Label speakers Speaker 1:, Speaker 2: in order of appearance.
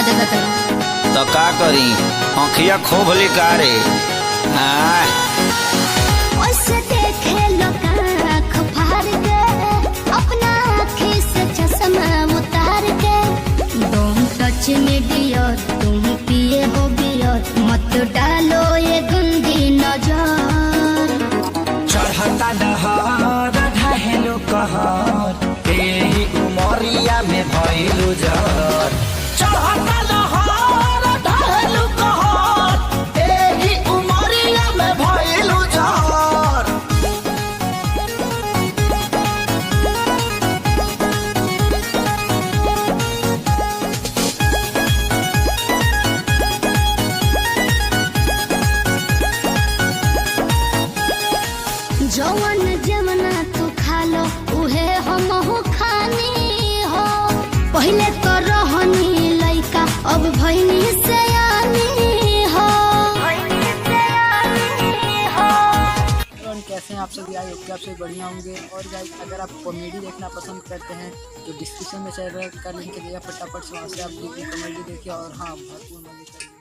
Speaker 1: देखत रहो।
Speaker 2: तो का करी आँखिया खूब लिकारे।
Speaker 1: ओसे देखे लोग आँख फाड़ के, अपना आँखी से चश्मा उतार के। डोंट टच मी डियर, तुम पिए हो बियर, मत डालो ये गंदी नजर।
Speaker 3: चढ़ता दहर ढहेलो कहर, एही उमरिया में भइलु जर। चढ़ता दहर ढहेलो कहर, एही उमरिया में भइलु जर।
Speaker 1: जवन जमना तू खा लो उहे हम हो खानी हो। पहले तो रहनी लइका, अब भइनी सयानी हो।
Speaker 4: कैसे हैं आप सभी? आई होप आप सभी बढ़िया होंगे। और गाइस अगर आप कॉमेडी देखना पसंद करते हैं तो डिस्क्रिप्शन में चैनल का लिंक दिया, फटाफट से वहाँ से आप देखिए, कॉमेडी देखिए और हाँ भरपूर मजे करिए।